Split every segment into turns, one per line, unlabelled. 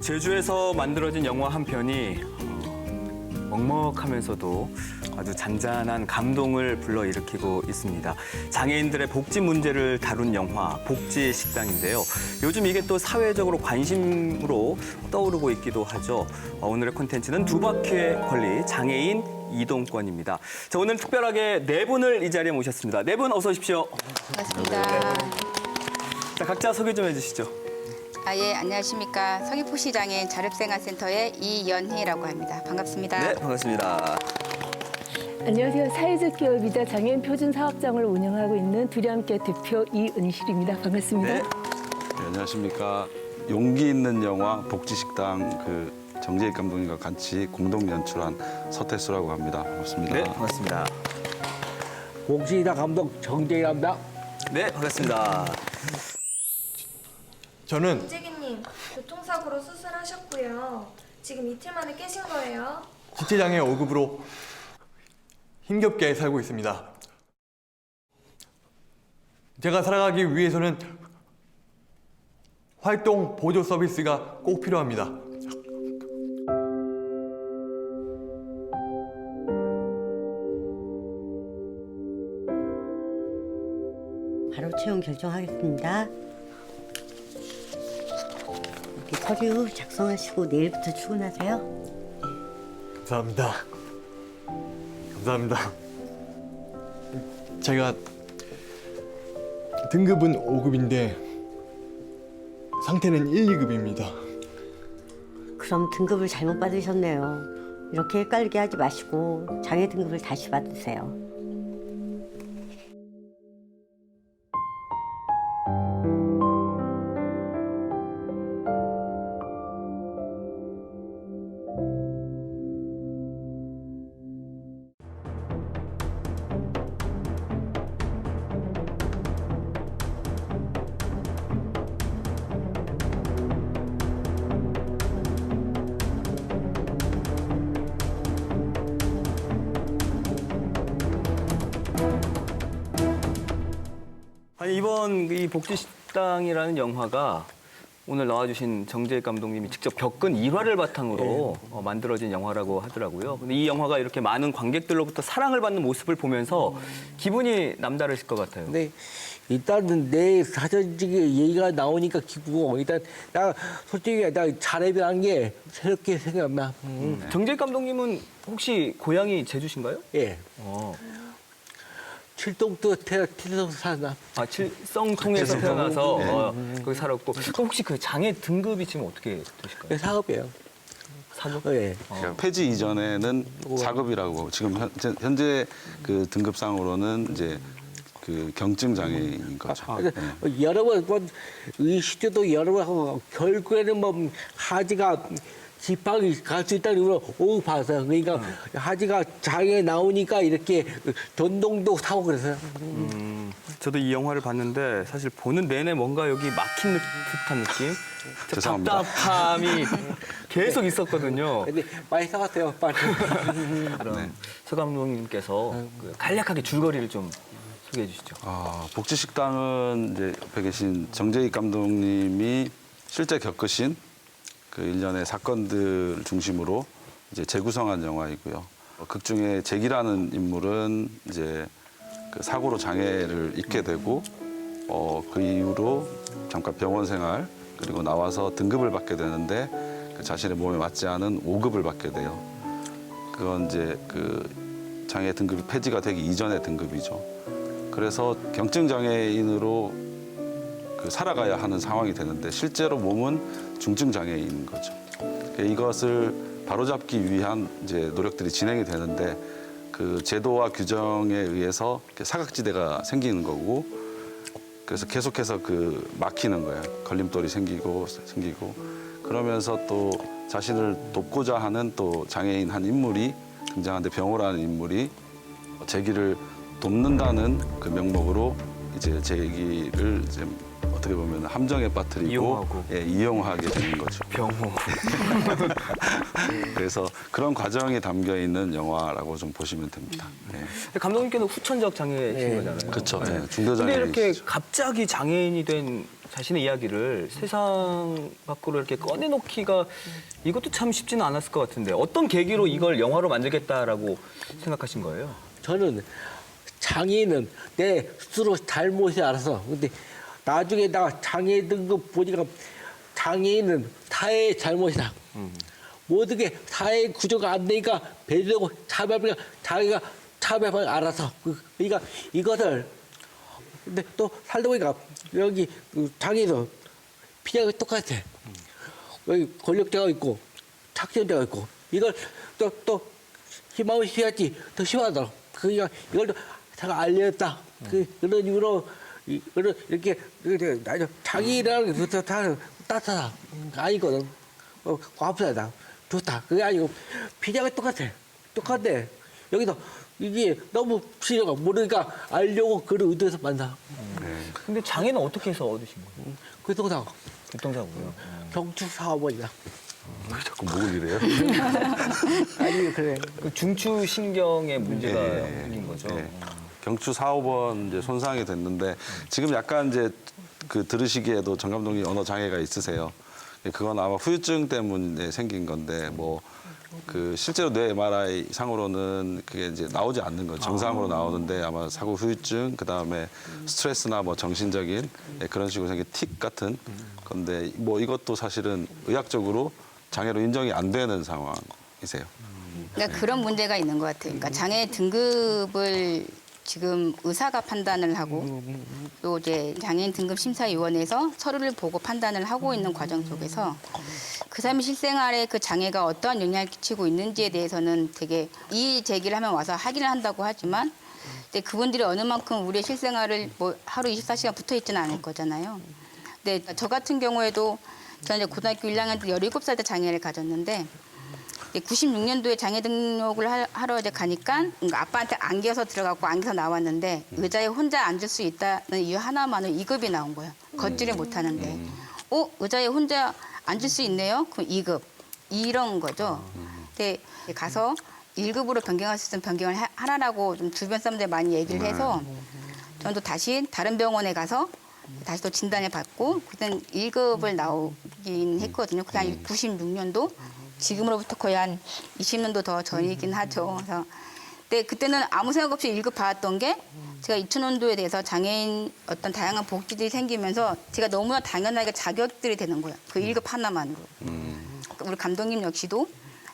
제주에서 만들어진 영화 한 편이 먹먹하면서도 아주 잔잔한 감동을 불러일으키고 있습니다. 장애인들의 복지 문제를 다룬 영화 복지식당인데요. 요즘 이게 또 사회적으로 관심으로 떠오르고 있기도 하죠. 오늘의 콘텐츠는 두 바퀴의 권리 장애인 이동권입니다. 자, 오늘 특별하게 네 분을 이 자리에 모셨습니다. 네 분 어서 오십시오.
반갑습니다.
자, 각자 소개 좀 해주시죠.
예, 안녕하십니까. 서귀포시장애인 자립생활센터의 이연희라고 합니다. 반갑습니다.
네, 반갑습니다.
안녕하세요. 사회적 기업이자 장애인 표준 사업장을 운영하고 있는 두려함께 대표 이은실입니다. 반갑습니다.
네.
네, 안녕하십니까. 용기 있는 영화 복지식당 정재익 감독님과 같이 공동 연출한 서태수라고 합니다. 반갑습니다.
네, 반갑습니다.
복지식당 감독 정재희입니다.
네, 반갑습니다.
저는
이재기님, 교통사고로 수술하셨고요. 지금 이틀 만에 깨신 거예요.
지체장애 5급으로 힘겹게 살고 있습니다. 제가 살아가기 위해서는 활동 보조 서비스가 꼭 필요합니다.
바로 채용 결정하겠습니다. 이렇게 서류 작성하시고 내일부터 출근하세요.
감사합니다. 감사합니다. 제가 등급은 5급인데 상태는 1, 2급입니다.
그럼 등급을 잘못 받으셨네요. 이렇게 헷갈리게 하지 마시고 장애 등급을 다시 받으세요.
아니, 이번 이 복지식당이라는 영화가 오늘 나와주신 정재익 감독님이 직접 겪은 일화를 바탕으로 만들어진 영화라고 하더라고요. 근데 이 영화가 이렇게 많은 관객들로부터 사랑을 받는 모습을 보면서 기분이 남다르실 것 같아요.
근데 일단은 내 사전적인 얘기가 나오니까 기쁘고 일단 나 솔직히 나 잘해변한 게 새롭게 생각나.
정재익 감독님은 혹시 고향이 제주신가요?
예.
어.
칠동도 태어서 사나.
아, 칠성통에서 태어나서 거기 살았고. 그럼 혹시 그 장애 등급이 지금 어떻게 되실까요?
사업이에요.
사급?
예.
그러니까 폐지 이전에는 4급이라고 지금 현재 그 등급상으로는 이제 그 경증 장애인 거죠. 네.
여러 번 이 시대도 여러 번 하고 결국에는 뭐 하지가 지팡이 갈 수 있다는 걸 오고 봐서 그러니까 하지가 장애 나오니까 이렇게 전동도 사고 그래서요.
저도 이 영화를 봤는데 사실 보는 내내 뭔가 여기 막힌 듯한 느낌?
죄송합니다.
답답함이 계속 있었거든요.
근데 많이 사갔어요, 빨리.
그럼 서 감독님께서 그 간략하게 줄거리를 좀 소개해 주시죠.
복지식당은 이제 옆에 계신 정재익 감독님이 실제 겪으신 그 일련의 사건들 중심으로 이제 재구성한 영화이고요. 극 중에 잭이라는 인물은 이제 그 사고로 장애를 입게 되고 그 이후로 잠깐 병원 생활 그리고 나와서 등급을 받게 되는데 그 자신의 몸에 맞지 않은 5급을 받게 돼요. 그건 이제 그 장애 등급이 폐지가 되기 이전의 등급이죠. 그래서 경증 장애인으로 그 살아가야 하는 상황이 되는데 실제로 몸은 중증 장애인인 거죠. 이것을 바로잡기 위한 이제 노력들이 진행이 되는데 그 제도와 규정에 의해서 사각지대가 생기는 거고 그래서 계속해서 그 막히는 거예요. 걸림돌이 생기고 그러면서 또 자신을 돕고자 하는 또 장애인 한 인물이 등장하는데 병호라는 인물이 재기를 돕는다는 그 명목으로 이제 재기를 이제 어떻게 보면 함정에 빠뜨리고
이용하고.
이용하게 되는 거죠.
병호.
그래서 그런 과정이 담겨 있는 영화라고 좀 보시면 됩니다. 네.
감독님께는 후천적 장애이신 거잖아요.
그렇죠. 네.
근데
중도장애이시죠.
이렇게 갑자기 장애인이 된 자신의 이야기를 세상 밖으로 이렇게 꺼내놓기가 이것도 참 쉽지는 않았을 것 같은데 어떤 계기로 이걸 영화로 만들겠다라고 생각하신 거예요?
저는 장애인은 내 스스로 잘못이 알아서 근데 나중에 나 장애 등급 보니까 장애인은 타의 잘못이다. 모든 게 타의 구조가 안 되니까 배려고 차별을 자기가 차별을 알아서 그러니까 이것을 근데 또 살다 보니까 여기 장애인은 피자가 똑같아. 여기 권력자가 있고 착취자가 있고 이걸 또 희망을 해야지 더 심하더라고. 그러니까 이걸 제가 알렸다. 그런 이유로 이렇게 아주 자기라는 게 다 따뜻하다. 아니거든. 과부하다. 좋다. 그게 아니고 피자가 똑같아. 여기서 이게 너무 필요가 모르니까 알려고 그런 의도에서 만나.
근데 장애는 어떻게 해서 얻으신 거예요?
교통사고.
교통사고요.
경추사고이다.
왜 자꾸 목을 이래요?
아니 그래.
그 중추신경에 문제가 생긴 거죠.
예. 경추 4, 5번 이제 손상이 됐는데 지금 약간 이제 그 들으시기에도 정 감독님 언어 장애가 있으세요. 그건 아마 후유증 때문에 생긴 건데 뭐 그 실제로 뇌 MRI 상으로는 그게 이제 나오지 않는 거죠. 정상으로 나오는데 아마 사고 후유증 그다음에 스트레스나 뭐 정신적인 그런 식으로 생긴 틱 같은 건데 뭐 이것도 사실은 의학적으로 장애로 인정이 안 되는 상황이세요.
그러니까 그런 문제가 있는 것 같아요. 그러니까 장애 등급을 지금 의사가 판단을 하고 또 이제 장애인 등급 심사위원회에서 서류를 보고 판단을 하고 있는 과정 속에서 그 사람의 실생활에 그 장애가 어떠한 영향을 끼치고 있는지에 대해서는 되게 이의 제기를 하면 와서 확인을 한다고 하지만 근데 그분들이 어느 만큼 우리의 실생활을 뭐 하루 24시간 붙어 있지는 않을 거잖아요. 근데 저 같은 경우에도 저는 이제 고등학교 1학년 때 17살 때 장애를 가졌는데 96년도에 장애 등록을 하러 이제 가니까 아빠한테 안겨서 들어갔고 안겨서 나왔는데 의자에 혼자 앉을 수 있다는 이유 하나만으로 2급이 나온 거예요. 걷지를 못하는데. 의자에 혼자 앉을 수 있네요? 그럼 2급. 이런 거죠. 근데 가서 1급으로 변경할 수 있으면 변경을 하라라고 좀 주변 사람들 많이 얘기를 해서 저는 또 다시 다른 병원에 가서 다시 또 진단을 받고 그땐 1급을 나오긴 했거든요. 그게 한 96년도. 지금으로부터 거의 한 20년도 더 전이긴 하죠. 그래서 근데 그때는 아무 생각 없이 1급 받았던 게 제가 2000년도에 대해서 장애인 어떤 다양한 복지들이 생기면서 제가 너무나 당연하게 자격들이 되는 거예요. 그 1급 하나만으로. 우리 감독님 역시도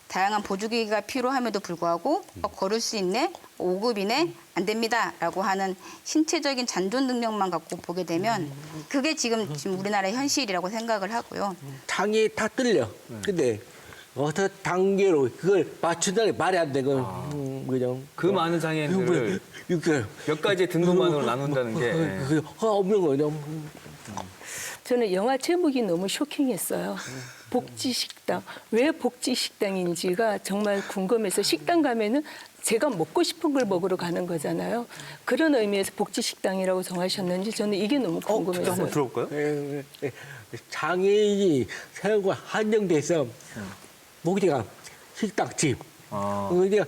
다양한 보조기가 필요함에도 불구하고 걸을 수 있네, 5급이네, 안 됩니다라고 하는 신체적인 잔존 능력만 갖고 보게 되면 그게 지금 우리나라의 현실이라고 생각을 하고요.
장애 다 뚫려. 근데 어떤 단계로 그걸 맞춘다는 게 말이 안 돼. 그냥
그 많은 장애인들을
6개월.
몇 가지의 등급만으로 나눈다는 게
없는 거죠.
저는 영화 제목이 너무 쇼킹했어요. 복지식당. 왜 복지식당인지가 정말 궁금해서 식당 가면은 제가 먹고 싶은 걸 먹으러 가는 거잖아요. 그런 의미에서 복지식당이라고 정하셨는지 저는 이게 너무 궁금했어요.
한번 들어볼까요?
장애인이 생활과 한정돼서 목적가 식당, 집. 그러니까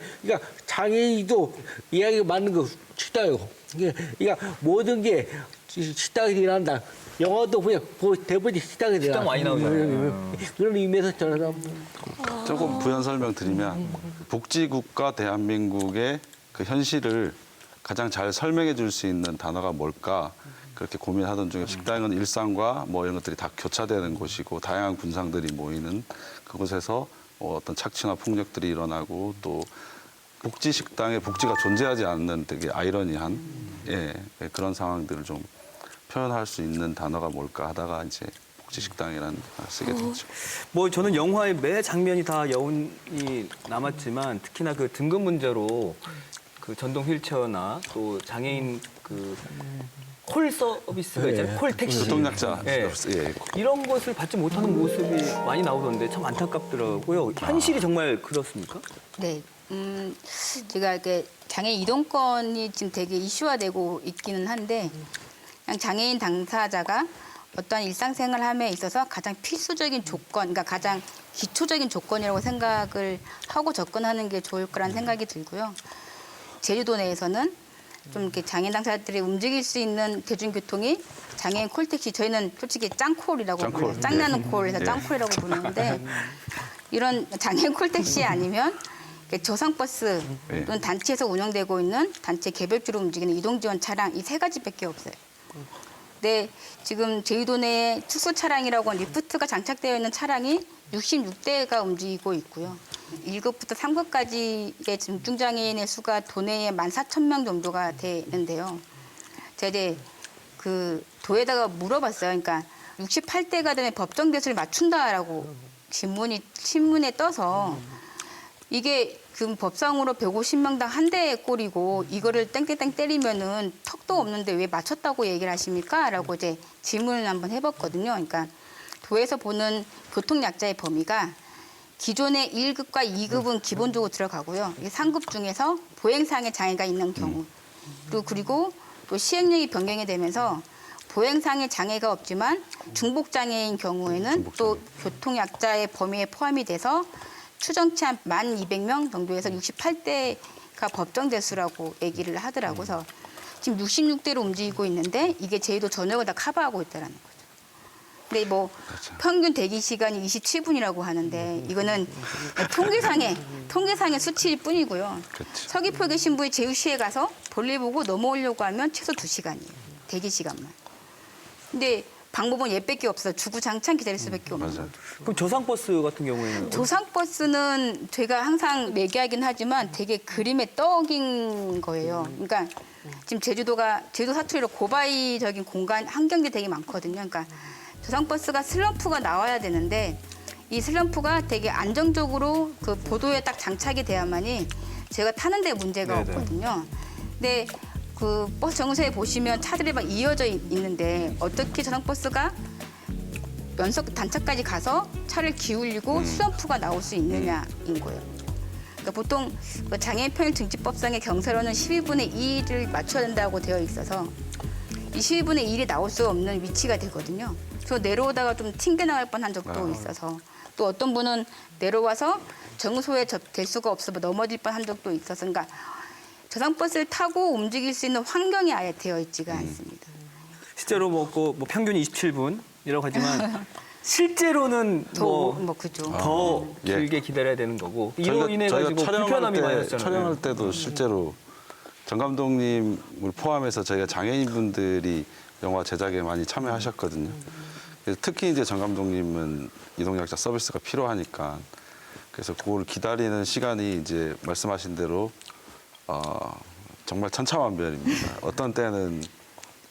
장애인도 이야기가 맞는 거 식당이고. 그러니까 모든 게 식당에서 일한다. 영화도 보면 대부분이 식당에서 일한다.
식당 많이 나오잖아요.
그런 의미에서 저는
조금 부연 설명드리면 복지국가 대한민국의 그 현실을 가장 잘 설명해 줄 수 있는 단어가 뭘까 그렇게 고민하던 중에 식당은 일상과 뭐 이런 것들이 다 교차되는 곳이고 다양한 군상들이 모이는 그곳에서 어떤 착취나 폭력들이 일어나고 또 복지식당에 복지가 존재하지 않는 되게 아이러니한 그런 상황들을 좀 표현할 수 있는 단어가 뭘까 하다가 이제 복지식당이라는 단어를 쓰게 됐죠.
뭐 저는 영화의 매 장면이 다 여운이 남았지만 특히나 그 등급 문제로 그 전동 휠체어나 또 장애인 그 콜 서비스가 있잖아요. 콜 택시.
교통약자.
이런 것을 받지 못하는 모습이 많이 나오던데 참 안타깝더라고요. 현실이 정말 그렇습니까?
네. 제가 이렇게 장애 이동권이 지금 되게 이슈화되고 있기는 한데 그냥 장애인 당사자가 어떠한 일상생활함에 있어서 가장 필수적인 조건, 그러니까 가장 기초적인 조건이라고 생각을 하고 접근하는 게 좋을 거라는 생각이 들고요. 제주도 내에서는 좀 이렇게 장애인 당사자들이 움직일 수 있는 대중교통이 장애인 콜택시 저희는 솔직히 짱콜이라고
짱콜.
불러요. 짱나는
예.
콜에서
예.
짱콜이라고 부르는데 이런 장애인 콜택시 아니면 저상버스
예.
또는 단체에서 운영되고 있는 단체 개별주로 움직이는 이동지원 차량 이 세 가지밖에 없어요. 근데 지금 제주도 내에 특수 차량이라고 리프트가 장착되어 있는 차량이 66대가 움직이고 있고요. 1급부터 3급까지의 중증장애인의 수가 도내에 14,000명 정도가 되는데요. 제가 이제 그 도에다가 물어봤어요. 그러니까 68대가 되면 법정 대수를 맞춘다라고 신문에 떠서 이게 그 법상으로 150명당 한 대의 꼴이고 이거를 땡땡땡 때리면은 턱도 없는데 왜 맞췄다고 얘기를 하십니까? 라고 이제 질문을 한번 해봤거든요. 그러니까 도에서 보는 교통약자의 범위가 기존의 1급과 2급은 기본적으로 들어가고요. 이 3급 중에서 보행상의 장애가 있는 경우 그리고 또 시행령이 변경이 되면서 보행상의 장애가 없지만 중복장애인 경우에는 또 교통약자의 범위에 포함이 돼서 추정치 한 1,200명 정도에서 68대가 법정 대수라고 얘기를 하더라고요. 그래서 지금 66대로 움직이고 있는데 이게 제주도 전역을 다 커버하고 있다는 거죠. 근데 뭐 평균 대기 시간이 27분이라고 하는데 이거는 통계상의 수치일 뿐이고요. 서귀포에 계신 분이 제주시에 가서 볼일 보고 넘어오려고 하면 최소 2시간이에요. 대기 시간만. 근데 방법은 얘밖에 없어요. 주구장창 기다릴 수밖에 없는 거예요.
그럼 저상버스 같은 경우에는
조상버스는 제가 항상 얘기하긴 하지만 되게 그림의 떡인 거예요. 그러니까 지금 제주도 사투리로 고바이적인 공간 환경들이 되게 많거든요. 그러니까 조상버스가 슬럼프가 나와야 되는데 이 슬럼프가 되게 안정적으로 그 보도에 딱 장착이 돼야만이 제가 타는데 문제가
네네.
없거든요. 근데 그 버스 정류소에 보시면 차들이 막 이어져 있는데 어떻게 저상버스가 연석 단차까지 가서 차를 기울이고 슬럼프가 나올 수 있느냐인 거예요. 그러니까 보통 그 장애인 편의 등지법상의 경사로는 12분의 2를 맞춰야 된다고 되어 있어서 이 12분의 1이 나올 수 없는 위치가 되거든요. 저 내려오다가 좀 튕겨나갈 뻔한 적도 있어서 또 어떤 분은 내려와서 정류소에 될 수가 없어서 넘어질 뻔한 적도 있어서 그러니까 저상버스를 타고 움직일 수 있는 환경이 아예 되어 있지가 않습니다.
실제로 뭐 평균이 27분이라고 하지만 실제로는
그죠.
더
예.
길게 기다려야 되는 거고 이로
저희가
인해 가지고 불편함이 많았잖아요.
촬영할 때도 실제로 정 감독님을 포함해서 저희가 장애인분들이 영화 제작에 많이 참여하셨거든요. 그래서 특히 이제 정 감독님은 이동약자 서비스가 필요하니까 그래서 그걸 기다리는 시간이 이제 말씀하신 대로 정말 천차만별입니다. 어떤 때는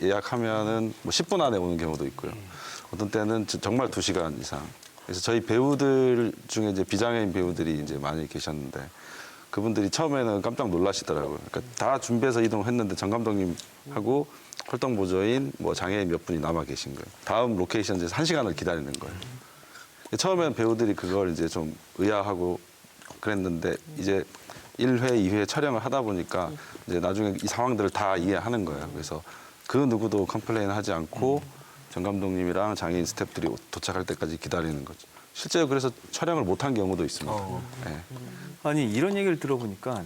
예약하면은 뭐 10분 안에 오는 경우도 있고요. 어떤 때는 정말 2시간 이상. 그래서 저희 배우들 중에 이제 비장애인 배우들이 이제 많이 계셨는데 그분들이 처음에는 깜짝 놀라시더라고요. 그러니까 다 준비해서 이동했는데 정 감독님하고 활동 보조인 뭐 장애인 몇 분이 남아 계신 거예요. 다음 로케이션에서 1시간을 기다리는 거예요. 처음에는 배우들이 그걸 이제 좀 의아하고 그랬는데 이제 1회, 2회 촬영을 하다 보니까 이제 나중에 이 상황들을 다 이해하는 거예요. 그래서 그 누구도 컴플레인 하지 않고 정 감독님이랑 장애인 스태프들이 도착할 때까지 기다리는 거죠. 실제로 그래서 촬영을 못한 경우도 있습니다. 네.
아니 이런 얘기를 들어보니까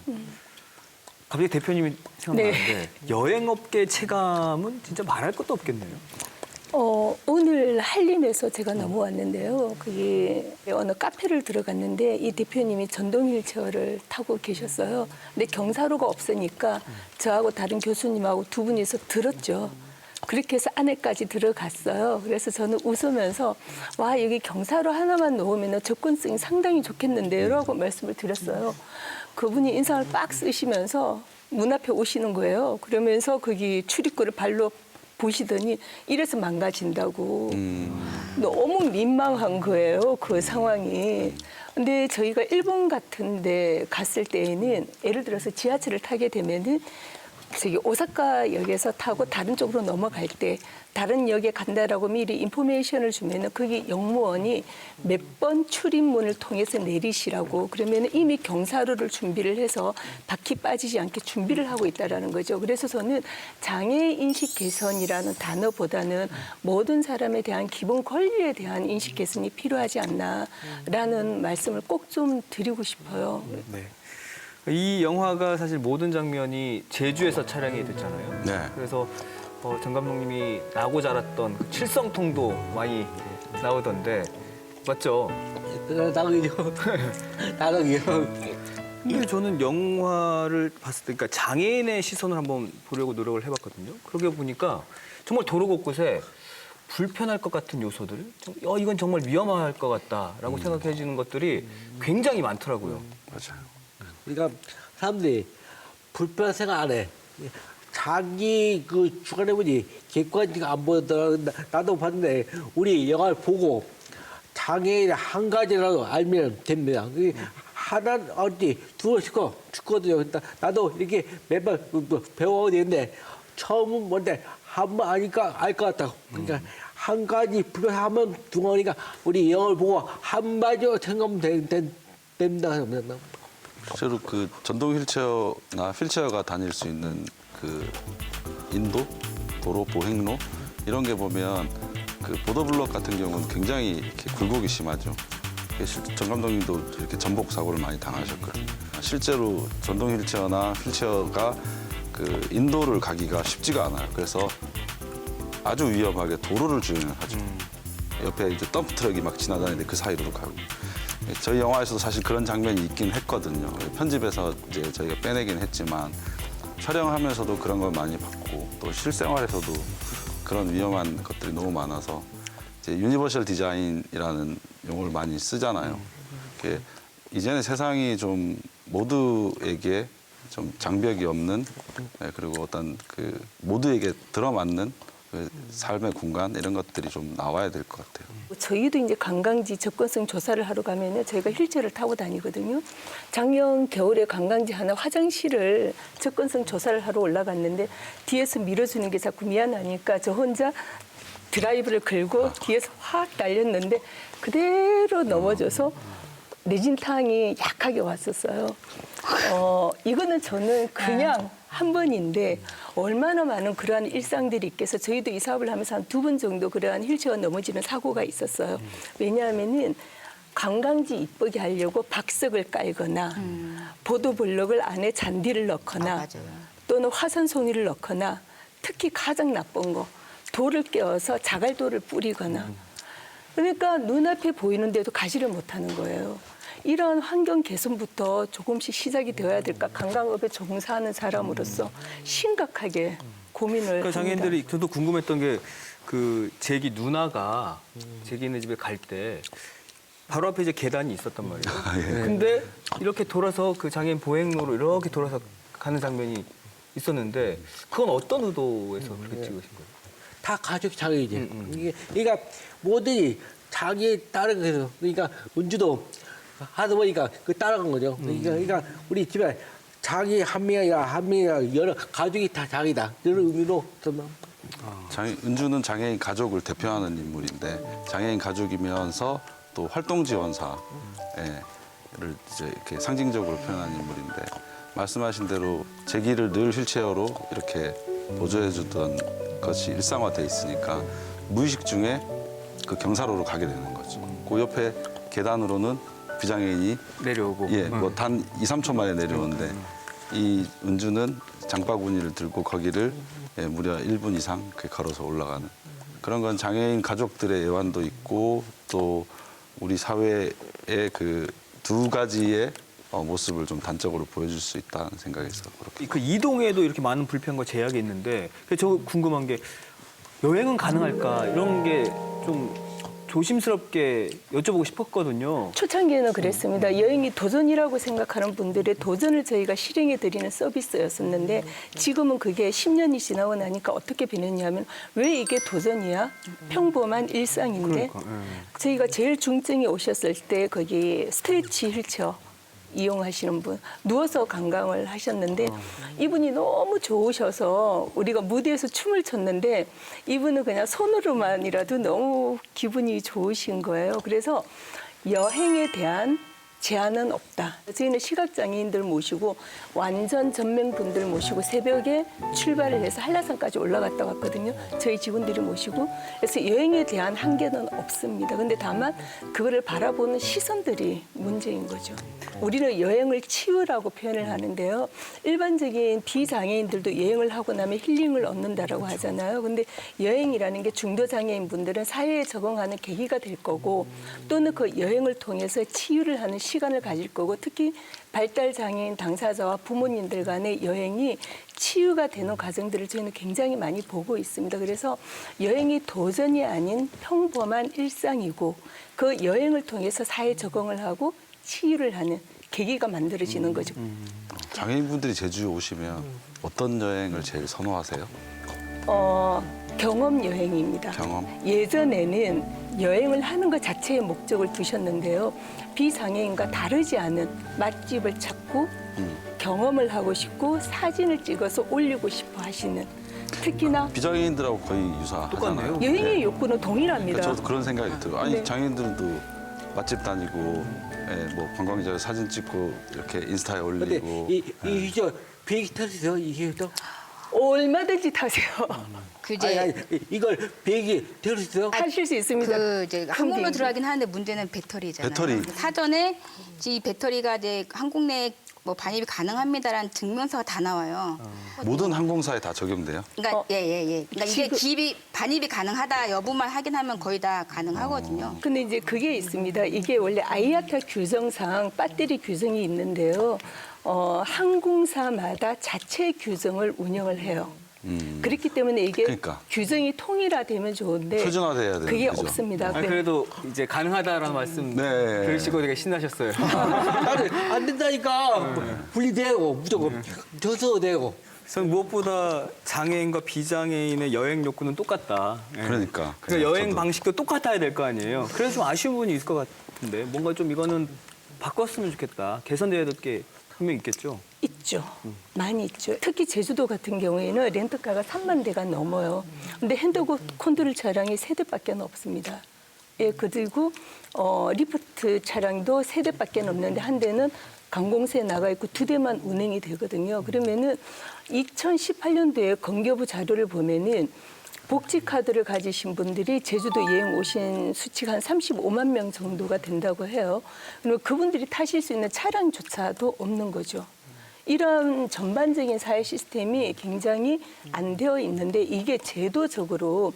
갑자기 대표님이 생각나는데 여행업계 체감은 진짜 말할 것도 없겠네요.
오늘 한림에서 제가 넘어왔는데요. 그게 어느 카페를 들어갔는데 이 대표님이 전동 휠체어를 타고 계셨어요. 근데 경사로가 없으니까 저하고 다른 교수님하고 두 분이서 들었죠. 그렇게 해서 안에까지 들어갔어요. 그래서 저는 웃으면서 와 여기 경사로 하나만 놓으면 접근성이 상당히 좋겠는데요 라고 말씀을 드렸어요. 그분이 인상을 빡 쓰시면서 문 앞에 오시는 거예요. 그러면서 거기 출입구를 발로 보시더니 이래서 망가진다고. 너무 민망한 거예요, 그 상황이. 근데 저희가 일본 같은 데 갔을 때에는 예를 들어서 지하철을 타게 되면은 저기 오사카역에서 타고 다른 쪽으로 넘어갈 때 다른 역에 간다라고 미리 인포메이션을 주면은 거기 역무원이 몇 번 출입문을 통해서 내리시라고 그러면 이미 경사로를 준비를 해서 바퀴 빠지지 않게 준비를 하고 있다라는 거죠. 그래서 저는 장애 인식 개선이라는 단어보다는 모든 사람에 대한 기본 권리에 대한 인식 개선이 필요하지 않나라는 말씀을 꼭 좀 드리고 싶어요.
네. 이 영화가 사실 모든 장면이 제주에서 촬영이 됐잖아요.
네.
그래서 정 감독님이 나고 자랐던 그 칠성통도 많이 나오던데 맞죠?
나가요. 나가요.
근데 저는 영화를 봤을 때, 그러니까 장애인의 시선을 한번 보려고 노력을 해봤거든요. 그러게 보니까 정말 도로 곳곳에 불편할 것 같은 요소들, 이건 정말 위험할 것 같다라고 생각해지는 것들이 굉장히 많더라고요.
맞아요.
그러니까 사람들이 불편한 생각 안 해. 자기 그 주관해 보지 객관지가 안 보더라도 나도 봤는데 우리 영화를 보고 장애인 한 가지라도 알면 됩니다. 하나 어디 두어 죽거든요. 나도 이렇게 매번 배워야 되는데 처음은 뭔데 한 번 아니까 알 것 같다고. 그러니까 한 가지 불편하면 둥어니까 우리 영화를 보고 한 마디로 생각하면 됩니다.
실제로 그 전동 휠체어나 휠체어가 다닐 수 있는 그 인도, 도로, 보행로 이런 게 보면 그 보더블럭 같은 경우는 굉장히 이렇게 굴곡이 심하죠. 정 감독님도 이렇게 전복 사고를 많이 당하셨거든요. 실제로 전동 휠체어나 휠체어가 그 인도를 가기가 쉽지가 않아요. 그래서 아주 위험하게 도로를 주행을 하죠. 옆에 이제 덤프 트럭이 막 지나다니는데 그 사이로 가고. 저희 영화에서도 사실 그런 장면이 있긴 했거든요. 편집에서 이제 저희가 빼내긴 했지만 촬영하면서도 그런 걸 많이 봤고 또 실생활에서도 그런 위험한 것들이 너무 많아서 이제 유니버셜 디자인이라는 용어를 많이 쓰잖아요. 이제는 세상이 좀 모두에게 좀 장벽이 없는 그리고 어떤 그 모두에게 들어맞는 그 삶의 공간 이런 것들이 좀 나와야 될 것 같아요.
저희도 이제 관광지 접근성 조사를 하러 가면은 저희가 휠체어를 타고 다니거든요. 작년 겨울에 관광지 하나 화장실을 접근성 조사를 하러 올라갔는데 뒤에서 밀어주는 게 자꾸 미안하니까 저 혼자 드라이브를 걸고 뒤에서 확 달렸는데 그대로 넘어져서 내진탕이 약하게 왔었어요. 이거는 저는 그냥 한 번인데 얼마나 많은 그러한 일상들이 있겠어. 저희도 이 사업을 하면서 한 2번 정도 그러한 휠체어 넘어지는 사고가 있었어요. 왜냐하면은 관광지 이쁘게 하려고 박석을 깔거나 보도블럭을 안에 잔디를 넣거나
맞아요.
또는 화산 송이를 넣거나 특히 가장 나쁜 거 돌을 깨워서 자갈돌을 뿌리거나 그러니까 눈앞에 보이는데도 가지를 못하는 거예요. 이런 환경 개선부터 조금씩 시작이 되어야 될까 관광업에 종사하는 사람으로서 심각하게 고민을
그러니까
합니다.
장애인들이 저도 궁금했던 게 그 제기 누나가 제기 있는 집에 갈 때 바로 앞에 이제 계단이 있었단 말이에요. 근데 이렇게 돌아서 그 장애인 보행로로 이렇게 돌아서 가는 장면이 있었는데 그건 어떤 의도에서 그렇게 찍으신 거예요?
다 가족 장애이지. 그러니까 모든이 자기 따른 거죠. 그러니까 은주도 하다 보니까 그 따라간 거죠. 그러니까 우리 집에 자기 한 명이야 여러 가족이 다 자기다. 그런 의미로
은주는 장애인 가족을 대표하는 인물인데 장애인 가족이면서 또 활동 지원사를 이제 이렇게 상징적으로 표현한 인물인데 말씀하신 대로 제기를 늘 휠체어로 이렇게 보조해주던 것이 일상화돼 있으니까 무의식 중에 그 경사로로 가게 되는 거죠. 그 옆에 계단으로는 비장애인이
내려오고.
뭐 단 2, 3초 만에 내려오는데 이 은주는 장바구니를 들고 거기를 무려 1분 이상 걸어서 올라가는 그런 건 장애인 가족들의 애환도 있고 또 우리 사회의 그 두 가지의 모습을 좀 단적으로 보여줄 수 있다는 생각에서 그렇게.
그 이동에도 이렇게 많은 불편과 제약이 있는데 저 궁금한 게 여행은 가능할까 이런 게 좀 조심스럽게 여쭤보고 싶었거든요.
초창기에는 그랬습니다. 여행이 도전이라고 생각하는 분들의 도전을 저희가 실행해 드리는 서비스였었는데 지금은 그게 10년이 지나고 나니까 어떻게 변했냐면 왜 이게 도전이야? 평범한 일상인데 저희가 제일 중증이 오셨을 때 거기 스트레치 휠체어 이용하시는 분 누워서 관광을 하셨는데 이분이 너무 좋으셔서 우리가 무대에서 춤을 췄는데 이분은 그냥 손으로만이라도 너무 기분이 좋으신 거예요. 그래서 여행에 대한 제한은 없다. 저희는 시각장애인들 모시고 완전 전맹분들 모시고 새벽에 출발을 해서 한라산까지 올라갔다 왔거든요. 저희 직원들이 모시고. 그래서 여행에 대한 한계는 없습니다. 근데 다만 그거를 바라보는 시선들이 문제인 거죠. 우리는 여행을 치유라고 표현을 하는데요. 일반적인 비장애인들도 여행을 하고 나면 힐링을 얻는다라고 하잖아요. 근데 여행이라는 게 중도장애인 분들은 사회에 적응하는 계기가 될 거고 또는 그 여행을 통해서 치유를 하는 시간을 가질 거고 특히 발달장애인 당사자와 부모님들 간의 여행이 치유가 되는 과정들을 저희는 굉장히 많이 보고 있습니다. 그래서 여행이 도전이 아닌 평범한 일상이고 그 여행을 통해서 사회 적응을 하고 치유를 하는 계기가 만들어지는 거죠.
장애인분들이 제주에 오시면 어떤 여행을 제일 선호하세요?
경험 여행입니다.
경험?
예전에는 여행을 하는 것 자체의 목적을 두셨는데요. 비장애인과 다르지 않은 맛집을 찾고 경험을 하고 싶고 사진을 찍어서 올리고 싶어 하시는 특히나
비장애인들하고 거의 유사하잖아요.
여행의 욕구는 동일합니다.
그러니까 저도 그런 생각이 들어요. 아니
네.
장애인들도 맛집 다니고 뭐 관광지에 사진 찍고 이렇게 인스타에
근데
올리고
이저 비행기 타세요? 이게 또
얼마든지 타세요.
그
아니,
이제
이걸 비행기 태울 수 있어요?
하실 수 있습니다.
그 이제 항공으로
비행기.
들어가긴 하는데 문제는 배터리잖아요.
배터리.
사전에 이 배터리가 이제 항공 내에 뭐 반입이 가능합니다라는 증명서가 다 나와요.
모든 항공사에 다 적용돼요.
그러니까 예예예. 그러니까 이게
지금-
기입이 반입이 가능하다 여부만 확인하면 거의 다 가능하거든요.
근데 이제 그게 있습니다. 이게 원래 아이아타 규정상 배터리 규정이 있는데요. 항공사마다 자체 규정을 운영을 해요. 그렇기 때문에 이게
그러니까.
규정이 통일화되면 좋은데
표준화돼야 되는
그게
거죠.
없습니다.
아니, 그래도 이제 가능하다라는 말씀
네.
들으시고 되게 신나셨어요.
나는 안 된다니까. 분리되고 무조건 져서 되고.
저는 무엇보다 장애인과 비장애인의 여행 욕구는 똑같다. 예.
그러니까.
그래서 여행
저도.
방식도 똑같아야 될 거 아니에요. 그래서 좀 아쉬운 부분이 있을 것 같은데 뭔가 좀 이거는 바꿨으면 좋겠다. 개선돼야 될 게 분명히 있겠죠.
있죠. 많이 있죠. 특히 제주도 같은 경우에는 렌터카가 3만 대가 넘어요. 근데 핸드고 컨트롤 차량이 3대밖에 없습니다. 예, 그리고 리프트 차량도 3대밖에 없는데 한 대는 관공서에 나가 있고 2대만 운행이 되거든요. 그러면은 2018년도에 건교부 자료를 보면은 복지카드를 가지신 분들이 제주도 여행 오신 수치가 한 35만 명 정도가 된다고 해요. 그리고 그분들이 타실 수 있는 차량조차도 없는 거죠. 이런 전반적인 사회 시스템이 굉장히 안 되어 있는데 이게 제도적으로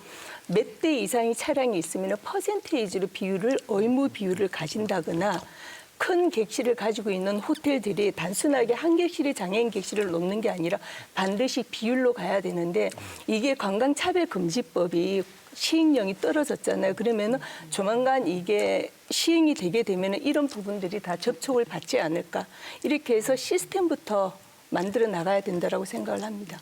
몇 대 이상의 차량이 있으면 퍼센테이지로 비율을 의무 비율을 가진다거나 큰 객실을 가지고 있는 호텔들이 단순하게 한 객실에 장애인 객실을 놓는 게 아니라 반드시 비율로 가야 되는데 이게 관광차별금지법이 시행령이 떨어졌잖아요. 그러면은 조만간 이게 시행이 되게 되면은 이런 부분들이 다 접촉을 받지 않을까. 이렇게 해서 시스템부터 만들어 나가야 된다라고 생각을 합니다.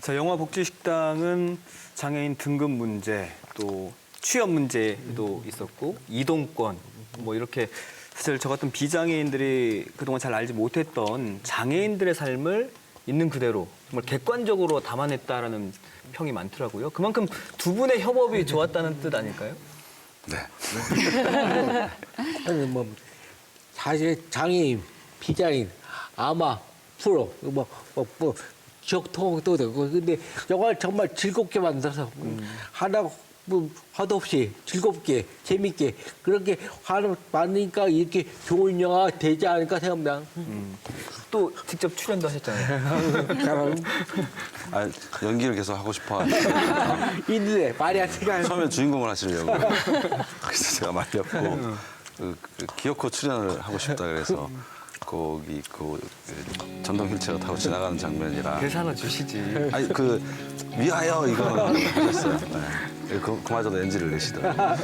자, 영화 복지식당은 장애인 등급 문제, 또 취업 문제도 있었고 이동권 뭐 이렇게 사실 저 같은 비장애인들이 그동안 잘 알지 못했던 장애인들의 삶을 있는 그대로 정말 객관적으로 담아냈다라는 평이 많더라고요. 그만큼 두 분의 협업이 좋았다는 뜻 아닐까요?
네.
아니 뭐 사실 장애인, 비장애인, 아마 프로 뭐 적통도 되고 근데 영화를 정말 즐겁게 만들어서 하나 뭐 화도 없이 즐겁게 재밌게 그렇게 하는 많으니까 이렇게 좋은 영화 되지 않을까 생각합니다.
또 직접 출연도 하셨잖아요.
아, 연기를 계속 하고 싶어 하는데
있는데 말이 안 되가
처음에 주인공을 하시려고 그래서 제가 말렸고 그 기어코 출연을 하고 싶다 그래서 거기 그 전동 휠체어 타고 지나가는 장면이랑
대사 하나 주시지.
아니 그 위하여 이거는 하셨어요. 네. 그마저도 NG를 내시더라고요.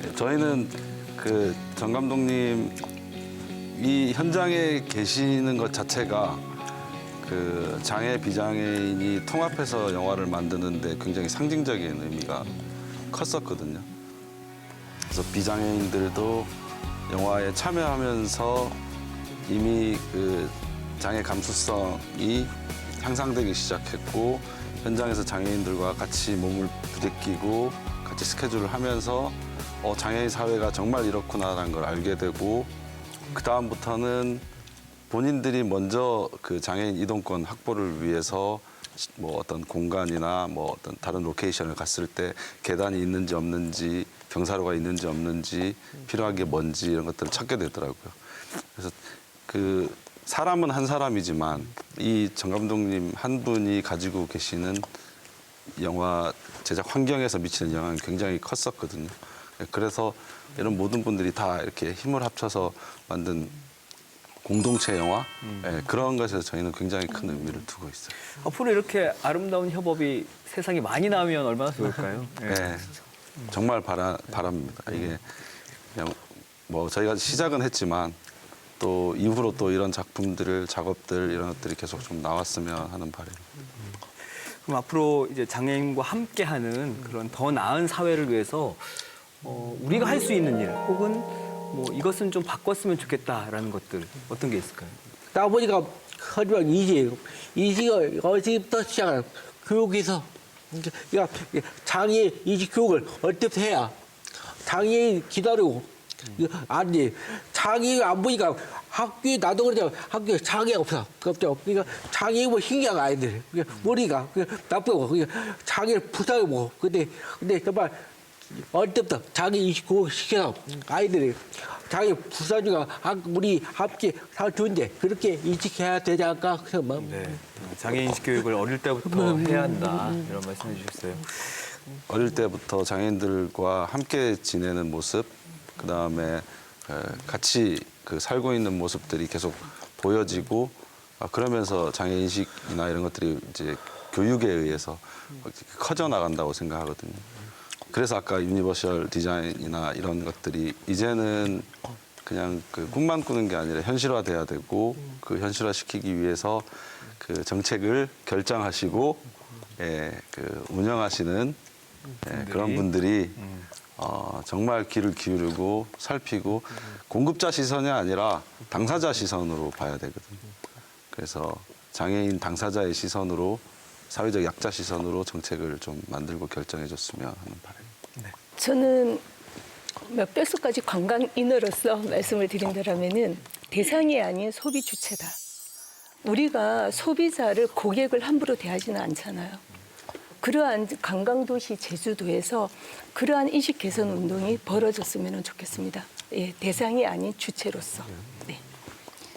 네, 저희는 그 정 감독님 이 현장에 계시는 것 자체가 그 장애 비장애인이 통합해서 영화를 만드는데 굉장히 상징적인 의미가 컸었거든요. 그래서 비장애인들도 영화에 참여하면서 이미 그 장애 감수성이 향상되기 시작했고 현장에서 장애인들과 같이 몸을 부대끼고 같이 스케줄을 하면서 장애인 사회가 정말 이렇구나라는 걸 알게 되고 그 다음부터는 본인들이 먼저 그 장애인 이동권 확보를 위해서 뭐 어떤 공간이나 뭐 어떤 다른 로케이션을 갔을 때 계단이 있는지 없는지, 경사로가 있는지 없는지, 필요한 게 뭔지 이런 것들을 찾게 되더라고요. 그래서 그 사람은 한 사람이지만 이 정 감독님 한 분이 가지고 계시는 영화 제작 환경에서 미치는 영향이 굉장히 컸었거든요. 그래서 이런 모든 분들이 다 이렇게 힘을 합쳐서 만든 공동체 영화 그런 것에서 저희는 굉장히 큰 의미를 두고 있어요.
앞으로 이렇게 아름다운 협업이 세상에 많이 나오면 얼마나 좋을까요?
네, 정말 바랍니다. 이게 그냥 뭐 저희가 시작은 했지만 또 이후로 또 이런 작업들 이런 것들이 계속 좀 나왔으면 하는 바람.
그럼 앞으로 이제 장애인과 함께하는 그런 더 나은 사회를 위해서 우리가 할 수 있는 일 혹은 뭐 이것은 좀 바꿨으면 좋겠다라는 것들 어떤 게 있을까요?
아버지가 하지만 이지가 어디부터 시작하는 교육에서 그러니까 장애인 이지 교육을 어떻게 해야 장애인 기다리고 아니 장애인 안 보니까 학교에 나도 그러잖아. 학교에 장애가 없어. 그러니까 장애인 뭐 신기한 아이들. 머리가 나쁘고 장애를 부탁해보고. 근데 정말 어릴 때부터 장애 인식 교육 시켜서 아이들이 장애 부사주가 우리 함께 살 좋은데 그렇게 인식해야 되지 않을까 그런 마음.
네. 장애인식 교육을 어릴 때부터 해야 한다 이런 말씀해 주셨어요.
어릴 때부터 장애인들과 함께 지내는 모습, 그 다음에 같이 그 살고 있는 모습들이 계속 보여지고 그러면서 장애 인식이나 이런 것들이 이제 교육에 의해서 커져 나간다고 생각하거든요. 그래서 아까 유니버셜 디자인이나 이런 것들이 이제는 그냥 그 꿈만 꾸는 게 아니라 현실화돼야 되고 그 현실화시키기 위해서 그 정책을 결정하시고 그 운영하시는 그런 분들이 정말 귀를 기울이고 살피고 공급자 시선이 아니라 당사자 시선으로 봐야 되거든요. 그래서 장애인 당사자의 시선으로 사회적 약자 시선으로 정책을 좀 만들고 결정해줬으면 하는 바람입니다.
저는 몇 배수까지 관광인으로서 말씀을 드린다면은 대상이 아닌 소비 주체다. 우리가 소비자를 고객을 함부로 대하지는 않잖아요. 그러한 관광도시 제주도에서 그러한 인식 개선 운동이 벌어졌으면 좋겠습니다. 예, 대상이 아닌 주체로서. 네.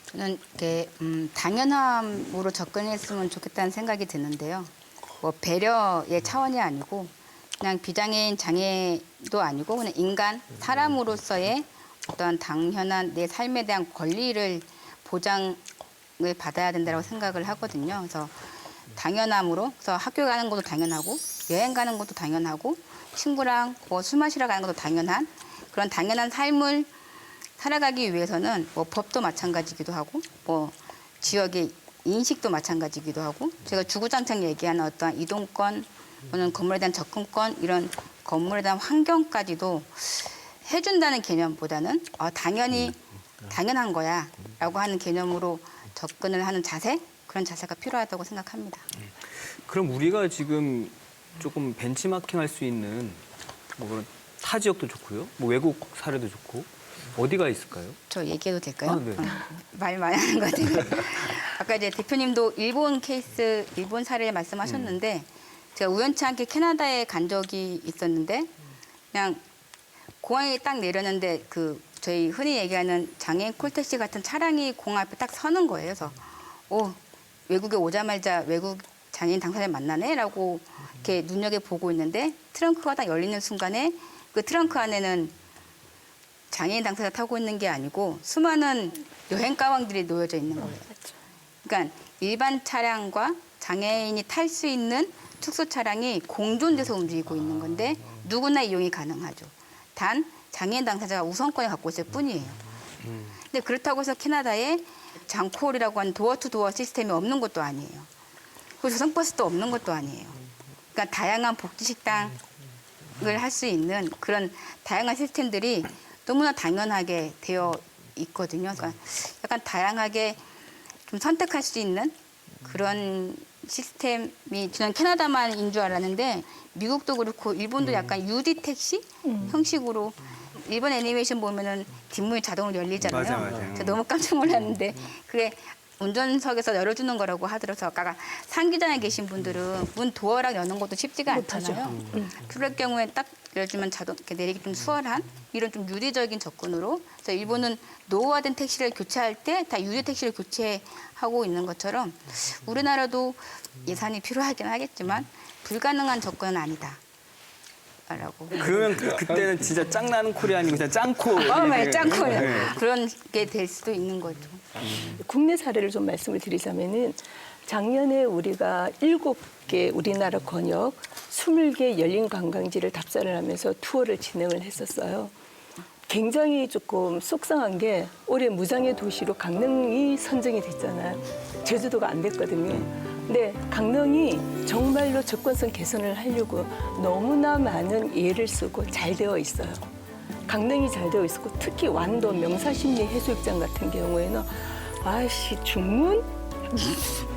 저는 이렇게 당연함으로 접근했으면 좋겠다는 생각이 드는데요. 뭐 배려의 차원이 아니고 그냥 비장애인 장애도 아니고 그냥 인간 사람으로서의 어떤 당연한 내 삶에 대한 권리를 보장을 받아야 된다고 생각을 하거든요. 그래서 당연함으로 그래서 학교 가는 것도 당연하고 여행 가는 것도 당연하고 친구랑 뭐 술 마시러 가는 것도 당연한 그런 당연한 삶을 살아가기 위해서는 뭐 법도 마찬가지기도 하고 뭐 지역의 인식도 마찬가지기도 하고 제가 주구장창 얘기하는 어떤 이동권 또는 건물에 대한 접근권 이런 건물에 대한 환경까지도 해준다는 개념보다는 당연히 당연한 거야 라고 하는 개념으로 접근을 하는 자세 그런 자세가 필요하다고 생각합니다.
그럼 우리가 지금 조금 벤치마킹할 수 있는 뭐 그런 타 지역도 좋고요, 뭐 외국 사례도 좋고 어디가 있을까요?
저 얘기해도 될까요?
네.
말 많이 하는 것 같아요. 아까 이제 대표님도 일본 케이스, 일본 사례 말씀하셨는데 제가 우연치 않게 캐나다에 간 적이 있었는데 그냥 공항에 딱 내렸는데 그 저희 흔히 얘기하는 장애인 콜택시 같은 차량이 공항 앞에 딱 서는 거예요. 그래서 외국에 오자마자 외국 장애인 당사자 만나네라고 이렇게 눈여겨보고 있는데 트렁크가 딱 열리는 순간에 그 트렁크 안에는 장애인 당사자 타고 있는 게 아니고 수많은 여행 가방들이 놓여져 있는 거예요. 그러니까 일반 차량과 장애인이 탈 수 있는 특수 차량이 공존돼서 움직이고 있는 건데 누구나 이용이 가능하죠. 단 장애인 당사자가 우선권을 갖고 있을 뿐이에요. 근데 그렇다고 해서 캐나다에 장콜이라고 하는 도어-투-도어 시스템이 없는 것도 아니에요. 그리고 조선버스도 없는 것도 아니에요. 그러니까 다양한 복지식당을 할 수 있는 그런 다양한 시스템들이 너무나 당연하게 되어 있거든요. 그러니까 약간 다양하게 좀 선택할 수 있는 그런 시스템이 저는 캐나다만인 줄 알았는데 미국도 그렇고 일본도 약간 UD 택시 형식으로 일본 애니메이션 보면은 뒷문이 자동으로 열리잖아요.
맞아요.
저 너무 깜짝 놀랐는데 그게 운전석에서 열어주는 거라고 하더라서 아까 상기장에 계신 분들은 문 도어락 여는 것도 쉽지가 않잖아요. 그럴 경우에 딱 열어주면 자동 이렇게 내리기 좀 수월한 이런 좀 유리적인 접근으로 그래서 일본은 노후화된 택시를 교체할 때 다 유리 택시를 교체하고 있는 것처럼 우리나라도 예산이 필요하긴 하겠지만 불가능한 접근은 아니다. 라고.
그러면 그때는 진짜 짱나는 콜이 아니고 그냥 짱코.
맞아요. 짱코.
네.
그런 게 될 수도 있는 거죠.
국내 사례를 좀 말씀을 드리자면은 작년에 우리가 7개 우리나라 권역 20개 열린 관광지를 답사를 하면서 투어를 진행을 했었어요. 굉장히 조금 속상한 게 올해 무장의 도시로 강릉이 선정이 됐잖아요. 제주도가 안 됐거든요. 근데 강릉이 정말로 접근성 개선을 하려고 너무나 많은 예를 쓰고 잘 되어 있어요. 강릉이 잘 되어 있었고 특히 완도 명사심리 해수욕장 같은 경우에는 아씨 중문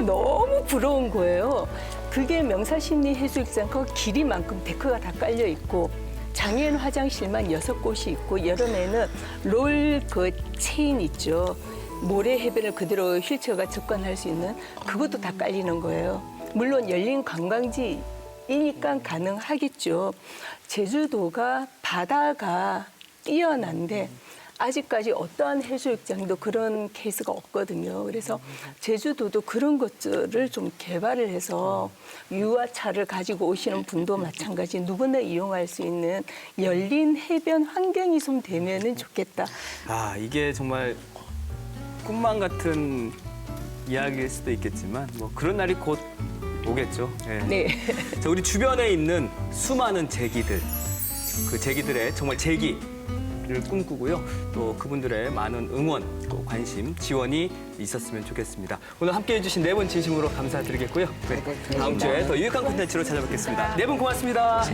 너무 부러운 거예요. 그게 명사심리 해수욕장 그 길이만큼 데크가 다 깔려 있고 장애인 화장실만 6곳이 있고 여름에는 롤 그 체인 있죠. 모래 해변을 그대로 휠체어가 접근할 수 있는 그것도 다 깔리는 거예요. 물론 열린 관광지이니까 가능하겠죠. 제주도가 바다가 뛰어난데 아직까지 어떠한 해수욕장도 그런 케이스가 없거든요. 그래서 제주도도 그런 것들을 좀 개발을 해서 유아차를 가지고 오시는 분도 마찬가지 누구나 이용할 수 있는 열린 해변 환경이 좀 되면은 좋겠다.
아, 이게 정말 꿈만 같은 이야기일 수도 있겠지만 뭐 그런 날이 곧 오겠죠. 예.
네.
자, 우리 주변에 있는 수많은 제기들, 그 제기들의 정말 제기를 꿈꾸고요. 또 그분들의 많은 응원, 또 관심, 지원이 있었으면 좋겠습니다. 오늘 함께해 주신 네 분 진심으로 감사드리겠고요. 네, 다음 주에 더 유익한 콘텐츠로 찾아뵙겠습니다. 네 분 고맙습니다.